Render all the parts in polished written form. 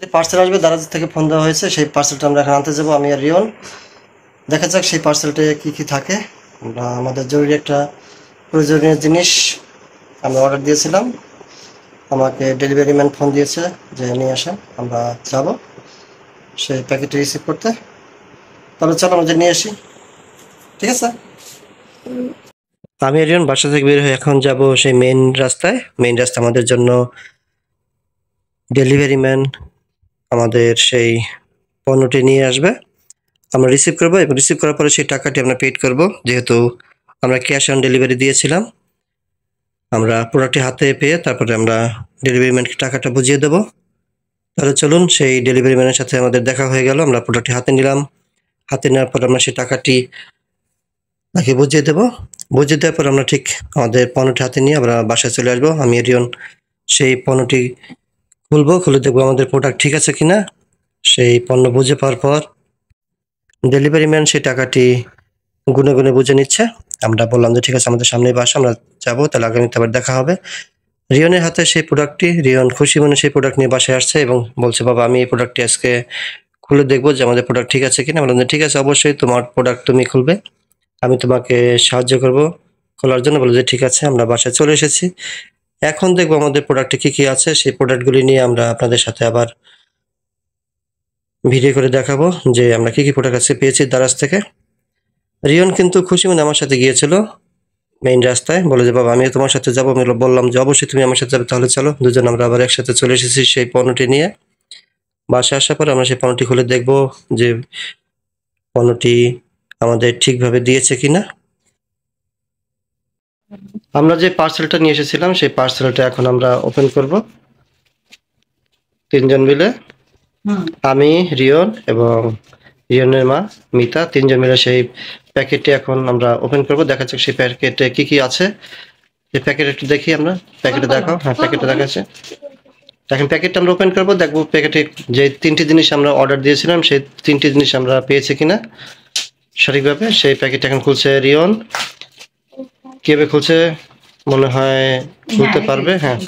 Parcel আসবে, দারাজ থেকে phone দেওয়া হয়েছে, সেই পার্সেলটা আমরা এখন আনতে যাবো আমি আর রিয়ন। দেখা যাক সেই পার্সেলটে কি কি থাকে। আমরা আমাদের জরুরি একটা প্রয়োজনীয় জিনিস আমরা অর্ডার দিয়েছিলাম, আমাকে ডেলিভারি ম্যান ফোন দিয়েছে যে নিয়ে আসেন, আমরা যাব সেই প্যাকেটটি রিসিভ করতে। তাহলে চলো আমাদের নিয়ে আসি, ঠিক আছে? আমি রিয়ন বাসা থেকে বের হয়ে এখন যাব সেই মেইন রাস্তায়। মেইন রাস্তা আমাদের জন্য ডেলিভারি ম্যান আমাদের সেই পণ্যটি নিয়ে আসবে, আমরা রিসিভ করবো এবং রিসিভ করার পরে সেই টাকাটি আমরা পেড করব। যেহেতু আমরা ক্যাশ অন ডেলিভারি দিয়েছিলাম, আমরা প্রোডাক্টটি হাতে পেয়ে তারপরে আমরা ডেলিভারি ম্যানকে টাকাটা বুঝিয়ে দেবো। তাহলে চলুন, সেই ডেলিভারি ম্যানের সাথে আমাদের দেখা হয়ে গেল, আমরা প্রোডাক্টটি হাতে নিলাম। হাতে নেওয়ার পর আমরা সেই টাকাটি তাকে বুঝিয়ে দেবো। বুঝিয়ে দেওয়ার পর আমরা ঠিক আমাদের পণ্যটি হাতে নিয়ে আমরা বাসায় চলে আসবো। আমি রিয়ন সেই পণ্যটি খুলবো, খুলে দেখবো আমাদের প্রোডাক্ট ঠিক আছে কিনা। সেই পণ্য বুঝে পাওয়ার পর ডেলিভারি ম্যান সেই টাকাটি গুনে গুনে বুঝে নিচ্ছে। আমরা বললাম যে ঠিক আছে, আমাদের সামনেই বাসা, আমরা যাবো, তাহলে আগামীতে আবার দেখা হবে। রিয়নের হাতে সেই প্রোডাক্টটি, রিয়ন খুশি মনে সেই প্রোডাক্ট নিয়ে বাসায় আসছে এবং বলছে, বাবা আমি এই প্রোডাক্টটি আজকে খুলে দেখবো যে আমাদের প্রোডাক্ট ঠিক আছে কিনা। বললাম যে ঠিক আছে, অবশ্যই তোমার প্রোডাক্ট তুমি খুলবে, আমি তোমাকে সাহায্য করব খোলার জন্য। বলে যে ঠিক আছে। আমরা বাসায় চলে এসেছি, এখন দেখবো আমাদের প্রোডাক্টে কি কি আছে। সেই প্রোডাক্টগুলি নিয়ে আমরা আপনাদের সাথে আবার ভিডিও করে দেখাবো যে আমরা কি কি প্রোডাক্ট আজকে পেয়েছি দারাজ থেকে। রিয়ন কিন্তু খুশি মনে আমার সাথে গিয়েছিল মেইন রাস্তায়, বলে যে বাবা আমিও তোমার সাথে যাবো। আমি বললাম যে অবশ্যই তুমি আমার সাথে যাবে, তাহলে চলো। দুজন আমরা আবার একসাথে চলে এসেছি সেই পণ্যটি নিয়ে। বাসায় আসার পর আমরা সেই পণ্যটি খুলে দেখবো যে পণ্যটি আমাদের ঠিকভাবে দিয়েছে কিনা। আমরা যে পার্সেলটা নিয়ে এসেছিলাম সেই পার্সেলটা এখন আমরা ওপেন করব তিনজন মিলে। আমি, রিয়ন এবং রিয়নের মা মিতা, তিনজন মিলে সেই প্যাকেটটি এখন আমরা ওপেন করব। দেখা যাক সেই প্যাকেটে কি কি আছে। এই প্যাকেট একটু দেখি আমরা। প্যাকেটে দেখাও। হ্যাঁ, প্যাকেটে দেখাচ্ছে। এখন প্যাকেটটা আমরা ওপেন করবো, দেখবো প্যাকেটে যে তিনটি জিনিস আমরা অর্ডার দিয়েছিলাম সেই তিনটি জিনিস আমরা পেয়েছি কিনা সঠিকভাবে। সেই প্যাকেটটা এখন খুলছে রিয়ন। কিভাবে খুলছে মনে হয় খুলতে পারবে। হ্যাঁ,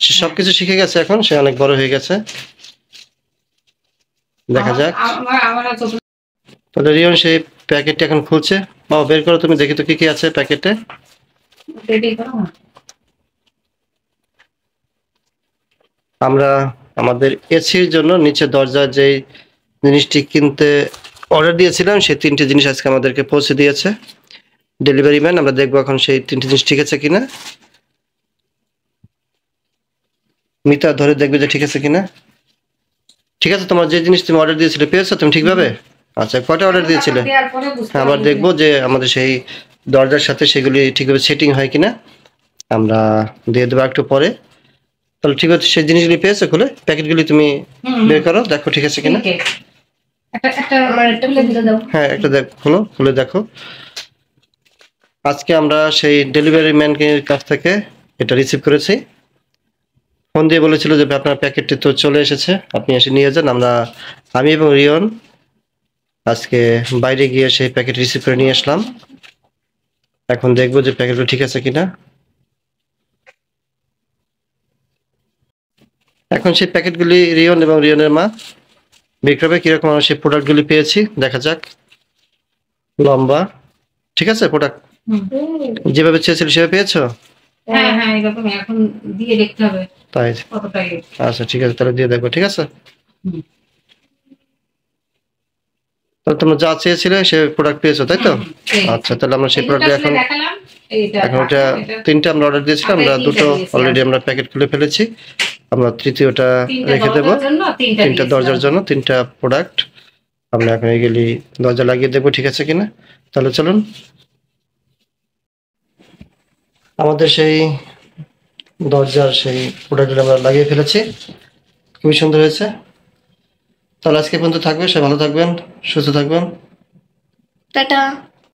সে সবকিছু শিখে গেছে, এখন সে অনেক বড় হয়ে গেছে। দেখা যাক। তাহলে রিয়ন সেই প্যাকেটটা এখন খুলছে। বাবা বের করো তুমি, দেখি তো কি কি আছে প্যাকেটে। আমরা আমাদের এসির জন্য নিচে দরজার যেই জিনিসটি কিনতে অর্ডার দিয়েছিলাম সেই তিনটি জিনিস আজকে আমাদেরকে পৌঁছে দিয়েছে ডেলিভারি ম্যান। আমরা দেখবো এখন সেই তিনটি জিনিস ঠিক আছে কিনা। মিতা ধরে দেখবে যে ঠিক আছে কিনা। ঠিক আছে, তোমার যে জিনিস তুমি অর্ডার দিয়েছিলে পেয়েছো তুমি ঠিকভাবে? আচ্ছা, কয়টা অর্ডার দিয়েছিলে? হ্যাঁ, আবার দেখবো যে আমাদের সেই দরজার সাথে সেগুলি ঠিকভাবে সেটিং হয় কিনা। আমরা দিয়ে দেবো একটু পরে। তাহলে ঠিক আছে, সেই জিনিসগুলি পেয়েছো, খুলে প্যাকেটগুলি তুমি বের করো, দেখো ঠিক আছে কিনা। হ্যাঁ, একটা দেখ, খোলো, খুলে দেখো। আজকে আমরা সেই ডেলিভারি ম্যানের কাছ থেকে এটা রিসিভ করেছি। ফোন দিয়ে বলেছিল যে আপনার প্যাকেটটি তো চলে এসেছে, আপনি এসে নিয়ে যান। আমি এবং রিয়ন আজকে বাইরে গিয়ে সেই প্যাকেট রিসিভ করে নিয়ে আসলাম। এখন দেখবো যে প্যাকেটগুলো ঠিক আছে কিনা। এখন সেই প্যাকেটগুলি রিয়ন এবং রিয়নের মা বিক্রমে কিরকম আমরা সেই প্রোডাক্টগুলি পেয়েছি দেখা যাক। লম্বা, ঠিক আছে প্রোডাক্ট যেভাবে চেয়েছিল সেভাবে পেয়েছো? হ্যাঁ হ্যাঁ, এরকম এখন দিয়ে দেখতে হবে তাই? কতটাই। আচ্ছা ঠিক আছে, তাহলে দিয়ে দেখবো, ঠিক আছে। তাহলে তোমরা যা চেয়েছিলে সে প্রোডাক্ট পেয়েছো, তাই তো? আচ্ছা, তাহলে আমরা সেই প্রোডাক্ট এখন ওটা তিনটা আমরা অর্ডার দিয়েছিলাম, আমরা দুটো অলরেডি আমরা প্যাকেট খুলে ফেলেছি। আমরা তৃতীয়টা রেখে দেবো, তিনটা দরজার জন্য তিনটা প্রোডাক্ট আমরা এখন এগুলি দরজা লাগিয়ে দেবো, ঠিক আছে কিনা। তাহলে চলুন, আমাদের সেই দরজার সেই প্রোডাক্টগুলো আমরা লাগিয়ে ফেলেছি, খুবই সুন্দর হয়েছে। তাহলে আজকে পর্যন্ত থাকবে, সবাই ভালো থাকবেন, সুস্থ থাকবেন, টাটা।